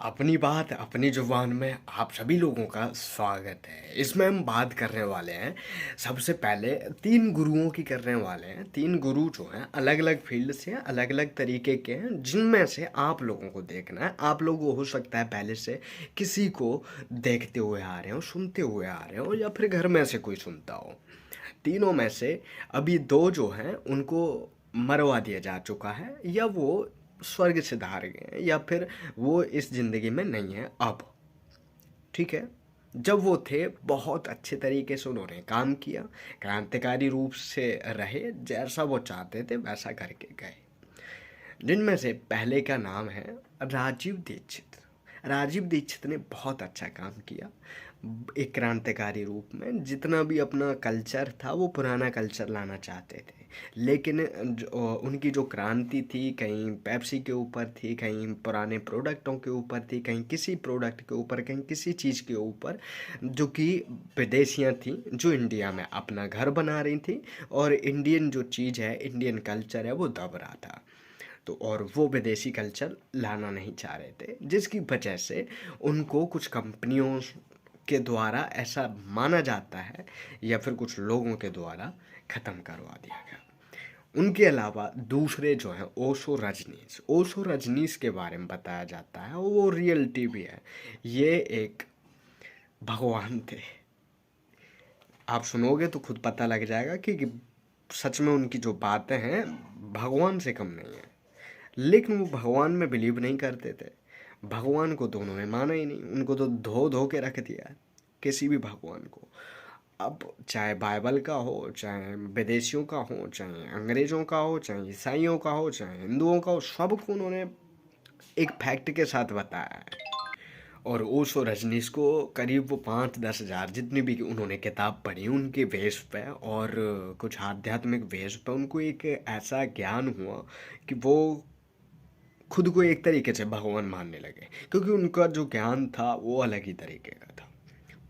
अपनी बात अपनी जुबान में आप सभी लोगों का स्वागत है। इसमें हम बात करने वाले हैं, सबसे पहले तीन गुरुओं की करने वाले हैं। तीन गुरु जो हैं अलग अलग फील्ड से हैं, अलग अलग तरीके के हैं, जिनमें से आप लोगों को देखना है। आप लोग हो सकता है पहले से किसी को देखते हुए आ रहे हो, सुनते हुए आ रहे हो, या फिर घर में से कोई सुनता हो। तीनों में से अभी दो जो हैं उनको मरवा दिया जा चुका है, या वो स्वर्ग से धार गए हैं, या फिर वो इस ज़िंदगी में नहीं है अब। ठीक है। जब वो थे बहुत अच्छे तरीके से उन्होंने काम किया, क्रांतिकारी रूप से रहे, जैसा वो चाहते थे वैसा करके गए। जिनमें से पहले का नाम है राजीव दीक्षित। राजीव दीक्षित ने बहुत अच्छा काम किया एक क्रांतिकारी रूप में। जितना भी अपना कल्चर था वो पुराना कल्चर लाना चाहते थे, लेकिन उनकी जो क्रांति थी कहीं पेप्सी के ऊपर थी, कहीं पुराने प्रोडक्टों के ऊपर थी, कहीं किसी प्रोडक्ट के ऊपर, कहीं किसी चीज़ के ऊपर, जो कि विदेशियाँ थी, जो इंडिया में अपना घर बना रही थी, और इंडियन जो चीज़ है, इंडियन कल्चर है, वो दब रहा था। तो और वो विदेशी कल्चर लाना नहीं चाह रहे थे, जिसकी वजह से उनको कुछ कंपनियों के द्वारा, ऐसा माना जाता है, या फिर कुछ लोगों के द्वारा ख़त्म करवा दिया गया। उनके अलावा दूसरे जो हैं ओशो रजनीश के बारे में बताया जाता है, वो रियलिटी भी है। ये एक भगवान थे। आप सुनोगे तो खुद पता लग जाएगा कि सच में उनकी जो बातें हैं भगवान से कम नहीं है। लेकिन वो भगवान में बिलीव नहीं करते थे। भगवान को तो उन्होंने माना ही नहीं, उनको तो धो धो के रख दिया है, किसी भी भगवान को। अब चाहे बाइबल का हो, चाहे विदेशियों का हो, चाहे अंग्रेज़ों का हो, चाहे ईसाइयों का हो, चाहे हिंदुओं का हो, सबको उन्होंने एक फैक्ट के साथ बताया है। और ओशो रजनीश को करीब वो 5-10 हज़ार जितनी भी उन्होंने किताब पढ़ी उनके बेस पे, और कुछ आध्यात्मिक बेस पे उनको एक ऐसा ज्ञान हुआ कि वो खुद को एक तरीके से भगवान मानने लगे, क्योंकि उनका जो ज्ञान था वो अलग ही तरीके का था,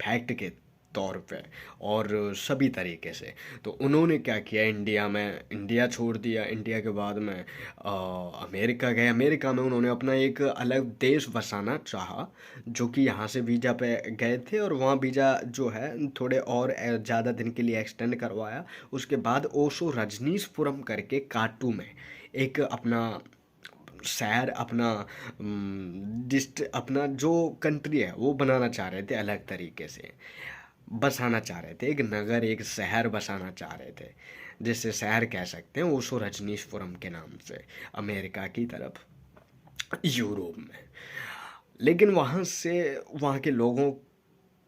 फैक्ट के तौर पे और सभी तरीके से। तो उन्होंने क्या किया, इंडिया छोड़ दिया। इंडिया के बाद में अमेरिका गए। अमेरिका में उन्होंने अपना एक अलग देश बसाना चाहा, जो कि यहाँ से वीज़ा पे गए थे, और वहाँ वीज़ा जो है थोड़े और ज़्यादा दिन के लिए एक्सटेंड करवाया। उसके बाद ओशो रजनीशपुरम करके काटू में एक अपना शहर, अपना अपना जो कंट्री है वो बनाना चाह रहे थे, अलग तरीके से बसाना चाह रहे थे, एक नगर, एक शहर बसाना चाह रहे थे, जिसे शहर कह सकते हैं ओशो रजनीशपुरम के नाम से, अमेरिका की तरफ, यूरोप में। लेकिन वहाँ से वहाँ के लोगों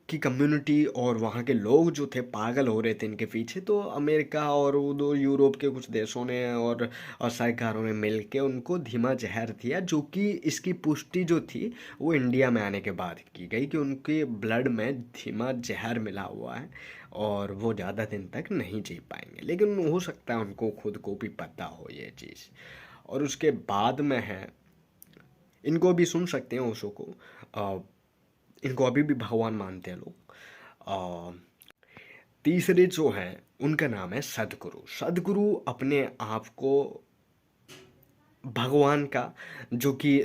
की कम्युनिटी और वहाँ के लोग जो थे पागल हो रहे थे इनके पीछे। तो अमेरिका और वो दो यूरोप के कुछ देशों ने और सरकारों ने मिल के उनको धीमा जहर दिया, जो कि इसकी पुष्टि जो थी वो इंडिया में आने के बाद की गई, कि उनके ब्लड में धीमा जहर मिला हुआ है और वो ज़्यादा दिन तक नहीं जी पाएंगे। लेकिन हो सकता है उनको खुद को भी पता हो ये चीज़। और उसके बाद में है, इनको भी सुन सकते हैं ओशो को, इनको अभी भी भगवान मानते हैं लोग। तीसरे जो हैं उनका नाम है सदगुरु। सदगुरु अपने आप को भगवान का, जो कि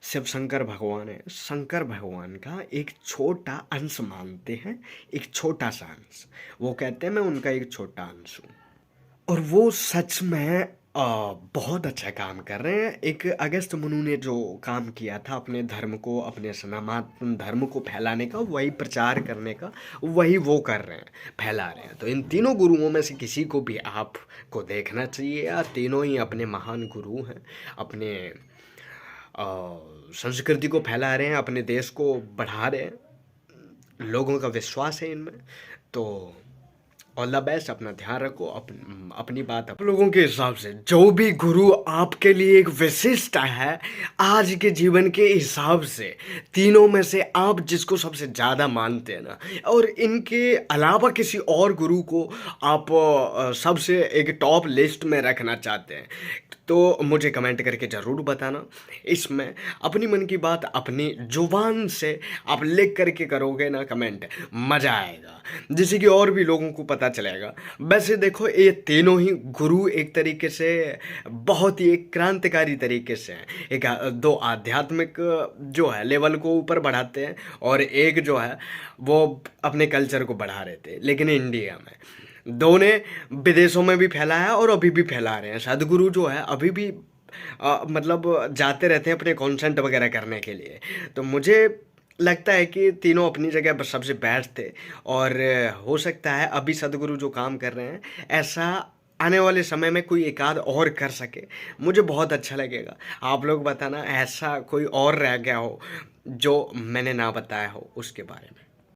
शिव शंकर भगवान है, शंकर भगवान का एक छोटा अंश मानते हैं, एक छोटा सा अंश। वो कहते हैं मैं उनका एक छोटा अंश हूँ। और वो सच में बहुत अच्छा काम कर रहे हैं। एक अगस्त मुनु ने जो काम किया था अपने धर्म को, अपने सनातन धर्म को फैलाने का, वही प्रचार करने का, वही वो कर रहे हैं, फैला रहे हैं। तो इन तीनों गुरुओं में से किसी को भी आपको देखना चाहिए यार। तीनों ही अपने महान गुरु हैं, अपने संस्कृति को फैला रहे हैं, अपने देश को बढ़ा रहे हैं, लोगों का विश्वास है इनमें। तो ऑल द बेस्ट, अपना ध्यान रखो, अपनी बात आप लोगों के हिसाब से जो भी गुरु आपके लिए एक विशिष्ट है आज के जीवन के हिसाब से, तीनों में से आप जिसको सबसे ज़्यादा मानते हैं ना, और इनके अलावा किसी और गुरु को आप सबसे एक टॉप लिस्ट में रखना चाहते हैं, तो मुझे कमेंट करके ज़रूर बताना। इसमें अपनी मन की बात अपनी ज़ुबान से आप लिख करके करोगे ना कमेंट, मज़ा आएगा, जिससे कि और भी लोगों को पता चलेगा। वैसे देखो, ये तीनों ही गुरु एक तरीके से बहुत ही एक क्रांतिकारी तरीके से हैं। एक दो आध्यात्मिक जो है लेवल को ऊपर बढ़ाते हैं, और एक जो है वो अपने कल्चर को बढ़ा रहे थे, लेकिन इंडिया में दोनों विदेशों में भी फैला है और अभी भी फैला रहे हैं। सदगुरु जो है अभी भी मतलब जाते रहते हैं अपने कॉन्सेंट वगैरह करने के लिए। तो मुझे लगता है कि तीनों अपनी जगह पर सबसे बेस्ट थे, और हो सकता है अभी सदगुरु जो काम कर रहे हैं ऐसा आने वाले समय में कोई एक आध और कर सके, मुझे बहुत अच्छा लगेगा। आप लोग बताना ऐसा कोई और रह गया हो जो मैंने ना बताया हो उसके बारे में।